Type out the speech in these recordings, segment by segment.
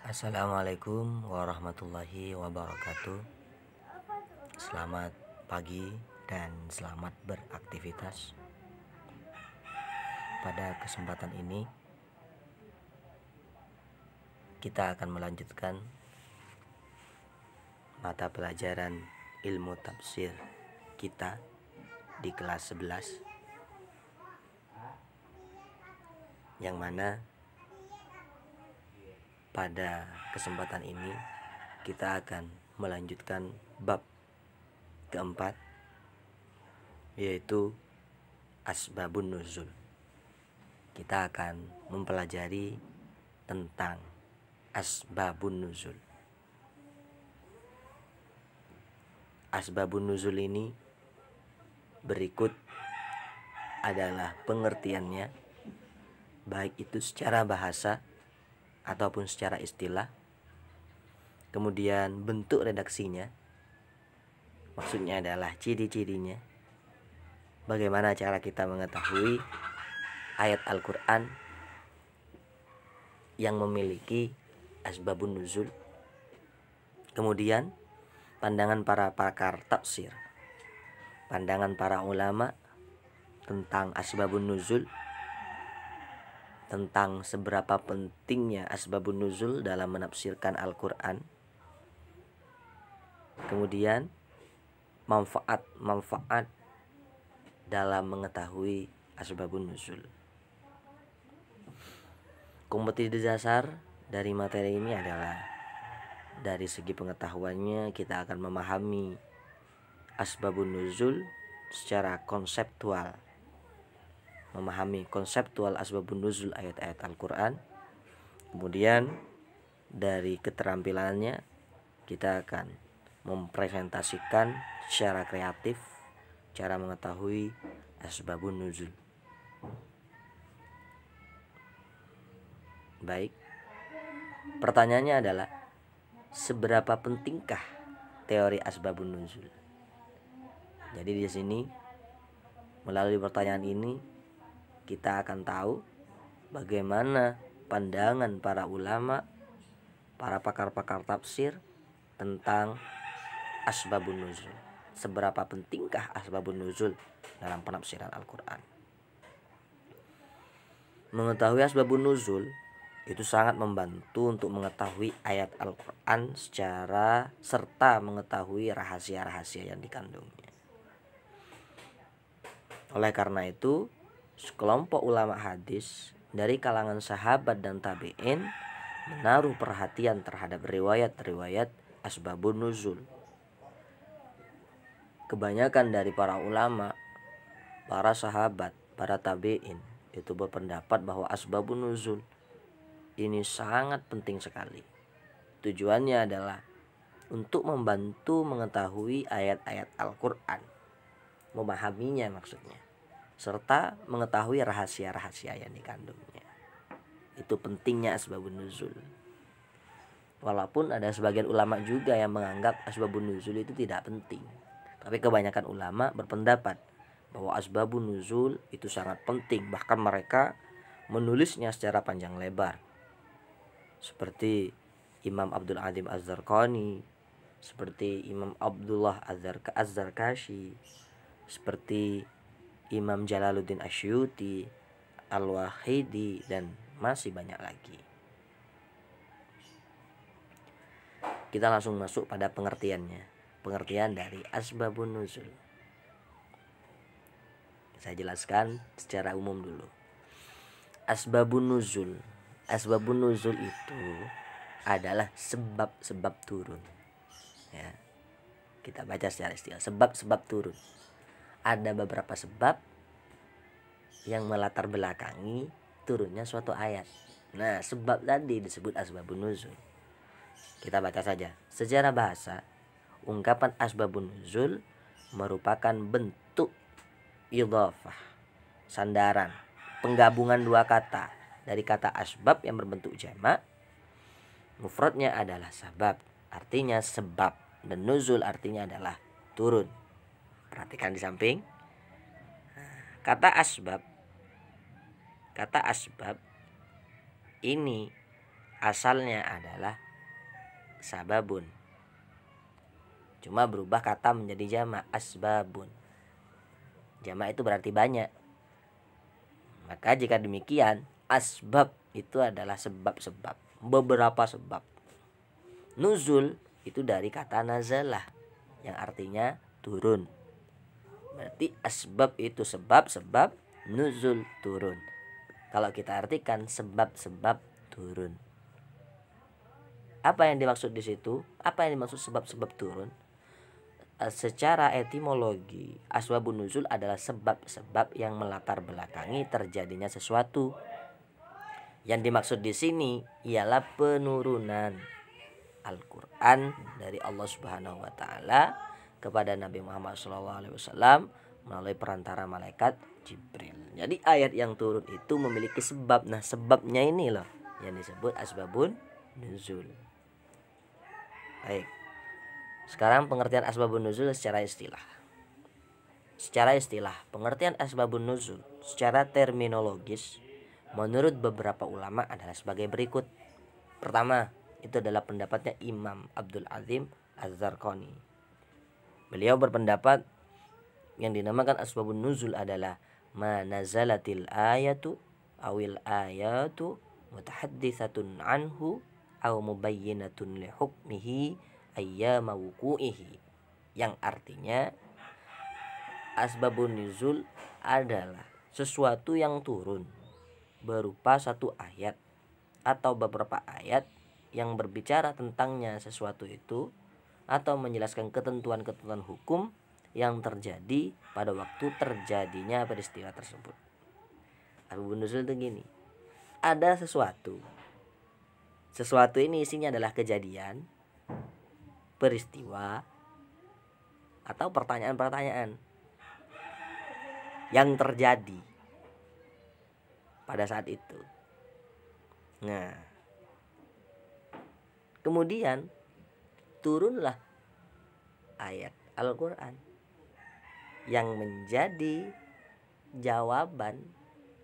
Assalamualaikum warahmatullahi wabarakatuh. Selamat pagi dan selamat beraktivitas. Pada kesempatan ini kita akan melanjutkan mata pelajaran ilmu tafsir kita di kelas 11, yang mana pada kesempatan ini kita akan melanjutkan bab keempat, yaitu asbabun nuzul. Kita akan mempelajari tentang asbabun nuzul. Asbabun nuzul ini berikut adalah pengertiannya, baik itu secara bahasa ataupun secara istilah. Kemudian bentuk redaksinya, maksudnya adalah ciri-cirinya, bagaimana cara kita mengetahui ayat Al-Quran yang memiliki asbabun nuzul. Kemudian pandangan para pakar tafsir, pandangan para ulama tentang asbabun nuzul, tentang seberapa pentingnya asbabun nuzul dalam menafsirkan Al-Quran. Kemudian manfaat dalam mengetahui asbabun nuzul. Kompetensi dasar dari materi ini adalah dari segi pengetahuannya kita akan memahami asbabun nuzul secara konseptual, memahami konseptual asbabun nuzul ayat-ayat Al-Quran. Kemudian dari keterampilannya kita akan mempresentasikan secara kreatif cara mengetahui asbabun nuzul. Baik, pertanyaannya adalah seberapa pentingkah teori asbabun nuzul? Jadi di sini melalui pertanyaan ini kita akan tahu bagaimana pandangan para ulama, para pakar-pakar tafsir tentang asbabun nuzul. Seberapa pentingkah asbabun nuzul dalam penafsiran Al-Quran? Mengetahui asbabun nuzul itu sangat membantu untuk mengetahui ayat Al-Quran serta mengetahui rahasia-rahasia yang dikandungnya. Oleh karena itu, sekelompok ulama hadis dari kalangan sahabat dan tabi'in menaruh perhatian terhadap riwayat-riwayat asbabun nuzul. Kebanyakan dari para ulama, para sahabat, para tabi'in itu berpendapat bahwa asbabun nuzul ini sangat penting sekali. Tujuannya adalah untuk membantu mengetahui ayat-ayat Al-Quran, memahaminya maksudnya, serta mengetahui rahasia-rahasia yang dikandungnya. Itu pentingnya asbabun nuzul. Walaupun ada sebagian ulama juga yang menganggap asbabun nuzul itu tidak penting, tapi kebanyakan ulama berpendapat bahwa asbabun nuzul itu sangat penting. Bahkan mereka menulisnya secara panjang lebar, seperti Imam Abdul Adim Az-Zarqani, seperti Imam Abdullah Az-Zarkashi, seperti Imam Jalaluddin Asyuti, Al-Wahidi, dan masih banyak lagi. Kita langsung masuk pada pengertiannya. Pengertian dari asbabun nuzul. Saya jelaskan secara umum dulu. Asbabun nuzul itu adalah sebab-sebab turun. Ya. Kita baca secara istilah, sebab-sebab turun. Ada beberapa sebab yang melatar belakangi turunnya suatu ayat. Nah, sebab tadi disebut asbabun nuzul. Kita baca saja. Secara bahasa, ungkapan asbabun nuzul merupakan bentuk idhafah, sandaran, penggabungan dua kata dari kata asbab yang berbentuk jamak. Mufradnya adalah sabab, artinya sebab, dan nuzul artinya adalah turun. Perhatikan di samping. Kata asbab ini asalnya adalah sababun, cuma berubah kata menjadi jamak, asbabun. Jamak itu berarti banyak. Maka jika demikian, asbab itu adalah sebab-sebab, beberapa sebab. Nuzul itu dari kata nazalah yang artinya turun. Berarti asbab itu sebab-sebab, nuzul turun. Kalau kita artikan sebab-sebab turun. Apa yang dimaksud di situ? Apa yang dimaksud sebab-sebab turun? Secara etimologi, asbabun nuzul adalah sebab-sebab yang melatar belakangi terjadinya sesuatu. Yang dimaksud di sini ialah penurunan Al-Qur'an dari Allah Subhanahu wa taala kepada Nabi Muhammad SAW melalui perantara malaikat Jibril. Jadi ayat yang turun itu memiliki sebab. Nah, sebabnya ini loh yang disebut asbabun nuzul. Baik. Sekarang pengertian asbabun nuzul secara istilah. Secara istilah, pengertian asbabun nuzul secara terminologis menurut beberapa ulama adalah sebagai berikut. Pertama, itu adalah pendapatnya Imam Abdul Azim Az-Zarqani. Beliau berpendapat yang dinamakan asbabun nuzul adalah ma nazalatil ayatu awil ayatu mutahadditsatun anhu aw mubayyinatun li hukmihi ayyama wuqu'ihi, yang artinya asbabun nuzul adalah sesuatu yang turun berupa satu ayat atau beberapa ayat yang berbicara tentangnya sesuatu itu atau menjelaskan ketentuan-ketentuan hukum yang terjadi pada waktu terjadinya peristiwa tersebut. Asbabun nuzul itu gini, ada sesuatu ini isinya adalah kejadian, peristiwa, atau pertanyaan-pertanyaan yang terjadi pada saat itu. Nah, kemudian turunlah ayat Al-Qur'an yang menjadi jawaban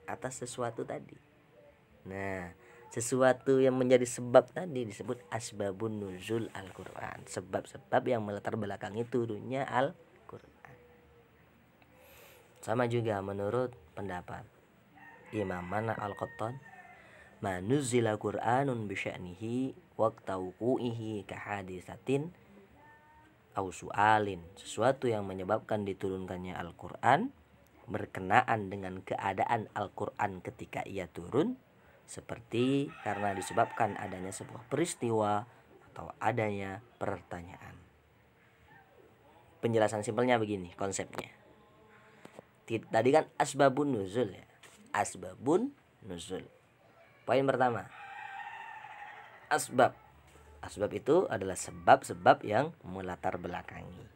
atas sesuatu tadi. Nah, sesuatu yang menjadi sebab tadi disebut asbabun nuzul Al-Qur'an, sebab-sebab yang melatar belakangi turunnya Al-Qur'an. Sama juga menurut pendapat Imam Mana Al-Qattan, ma nuzila Qur'anun bi sya'nihi waqta wuqu'ihi ka hadisatin aw su'alin, sesuatu yang menyebabkan diturunkannya Al-Qur'an berkenaan dengan keadaan Al-Qur'an ketika ia turun, seperti karena disebabkan adanya sebuah peristiwa atau adanya pertanyaan. Penjelasan simpelnya begini konsepnya. Tadi kan asbabun nuzul ya. Asbabun nuzul. Poin pertama, asbab. Asbab itu adalah sebab-sebab yang melatar belakangi.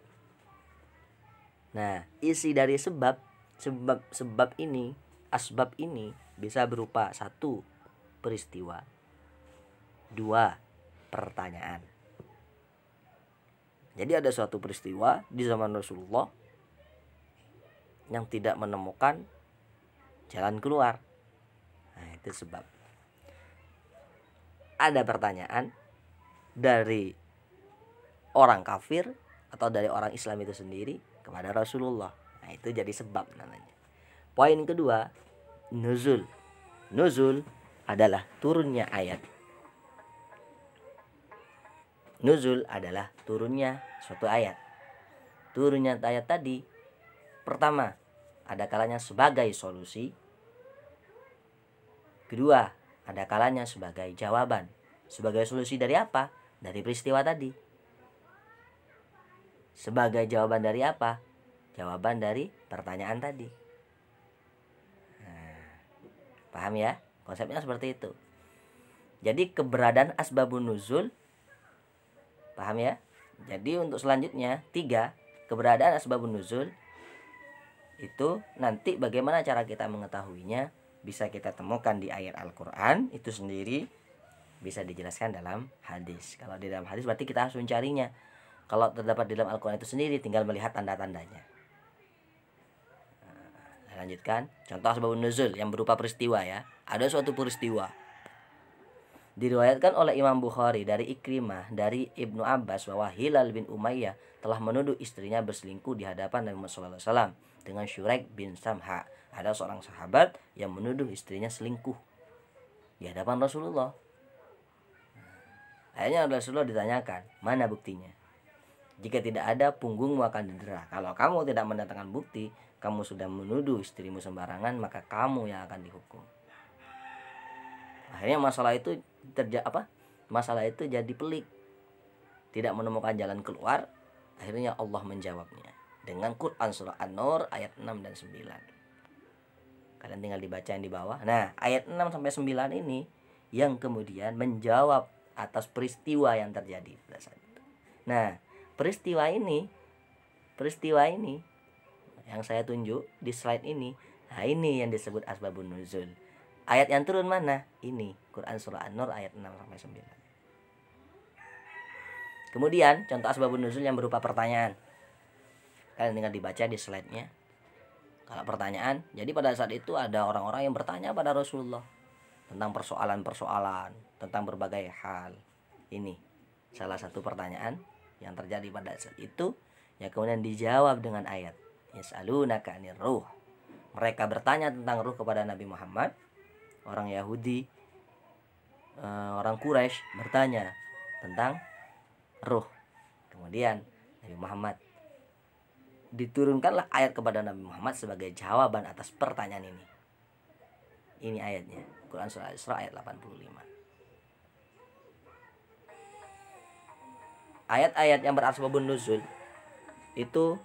Nah, isi dari sebab ini, asbab ini bisa berupa 1, peristiwa, 2, pertanyaan. Jadi ada suatu peristiwa di zaman Rasulullah yang tidak menemukan jalan keluar. Nah, itu sebab. Ada pertanyaan dari orang kafir atau dari orang Islam itu sendiri kepada Rasulullah. Nah, itu jadi sebab namanya. Poin kedua, nuzul. Nuzul adalah turunnya ayat. Nuzul adalah turunnya suatu ayat. Turunnya ayat tadi, pertama, ada kalanya sebagai solusi. Kedua, ada kalanya sebagai jawaban. Sebagai solusi dari apa? Dari peristiwa tadi. Sebagai jawaban dari apa? Jawaban dari pertanyaan tadi. Nah, paham ya? Konsepnya seperti itu. Jadi keberadaan asbabun nuzul, paham ya? Jadi untuk selanjutnya 3, keberadaan asbabun nuzul itu nanti bagaimana cara kita mengetahuinya bisa kita temukan di ayat Al-Qur'an itu sendiri, bisa dijelaskan dalam hadis. Kalau di dalam hadis berarti kita harus mencarinya. Kalau terdapat di dalam Al-Qur'an itu sendiri tinggal melihat tanda-tandanya. Nah, lanjutkan. Contoh asbabun nuzul yang berupa peristiwa ya. Ada suatu peristiwa Diriwayatkan oleh Imam Bukhari dari Ikrimah dari Ibnu Abbas bahwa Hilal bin Umayyah telah menuduh istrinya berselingkuh di hadapan Nabi Muhammad SAW dengan Syuraik bin Samha. Ada seorang sahabat yang menuduh istrinya selingkuh di hadapan Rasulullah. Akhirnya Rasulullah ditanyakan, mana buktinya? Jika tidak ada, punggungmu akan didera. Kalau kamu tidak mendatangkan bukti, kamu sudah menuduh istrimu sembarangan, maka kamu yang akan dihukum. Akhirnya masalah itu jadi pelik, tidak menemukan jalan keluar. Akhirnya Allah menjawabnya dengan Quran surah An-Nur ayat 6 dan 9. Kalian tinggal dibaca yang di bawah. Nah, ayat 6 sampai 9 ini yang kemudian menjawab atas peristiwa yang terjadi pada saat itu. Nah, peristiwa ini yang saya tunjuk di slide ini, nah ini yang disebut asbabun nuzul. Ayat yang turun mana? Ini Quran surah An-Nur ayat 6 sampai 9. Kemudian contoh asbabun nuzul yang berupa pertanyaan. Kalian tinggal dibaca di slide-nya. Kalau pertanyaan, jadi pada saat itu ada orang-orang yang bertanya pada Rasulullah tentang persoalan-persoalan, tentang berbagai hal. Ini salah satu pertanyaan yang terjadi pada saat itu, yang kemudian dijawab dengan ayat Yas'alunaka 'anir ruh. Mereka bertanya tentang ruh kepada Nabi Muhammad. Orang Yahudi, orang Quraisy bertanya tentang ruh. Kemudian Nabi Muhammad, diturunkanlah ayat kepada Nabi Muhammad sebagai jawaban atas pertanyaan ini. Ini ayatnya, Quran surah Al-Isra ayat 85. Ayat-ayat yang berasbabun nuzul itu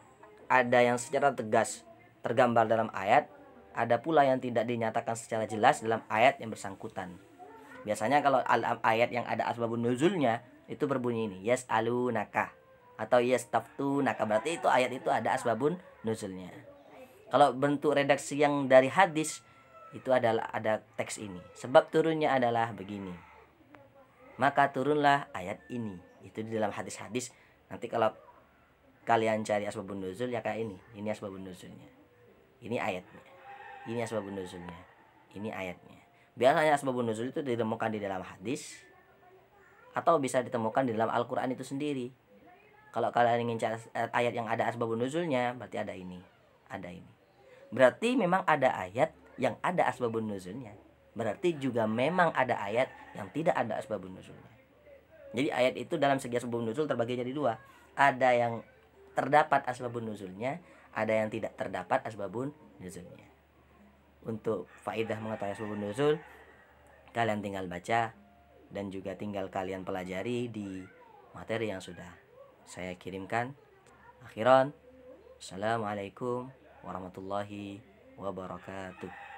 ada yang secara tegas tergambar dalam ayat, ada pula yang tidak dinyatakan secara jelas dalam ayat yang bersangkutan. Biasanya kalau ayat yang ada asbabun nuzulnya itu berbunyi ini, yas'alunaka atau yastaftunaka, berarti itu ayat itu ada asbabun nuzulnya. Kalau bentuk redaksi yang dari hadis itu adalah ada teks ini, sebab turunnya adalah begini, maka turunlah ayat ini. Itu di dalam hadis-hadis. Nanti kalau kalian cari asbabun nuzul ya kayak ini asbabun nuzulnya, ini ayatnya, ini asbabun nuzulnya, ini ayatnya. Biasanya asbabun nuzul itu ditemukan di dalam hadis atau bisa ditemukan di dalam Al-Quran itu sendiri. Kalau kalian ingin cari ayat yang ada asbabun nuzulnya, berarti ada ini, ada ini. Berarti memang ada ayat yang ada asbabun nuzulnya. Berarti juga memang ada ayat yang tidak ada asbabun nuzulnya. Jadi ayat itu dalam segi asbabun nuzul terbagi jadi dua. Ada yang terdapat asbabun nuzulnya, ada yang tidak terdapat asbabun nuzulnya. Untuk faedah mengetahui asbabun nuzul, kalian tinggal baca dan juga tinggal kalian pelajari di materi yang sudah saya kirimkan. Akhiran, assalamualaikum warahmatullahi wabarakatuh.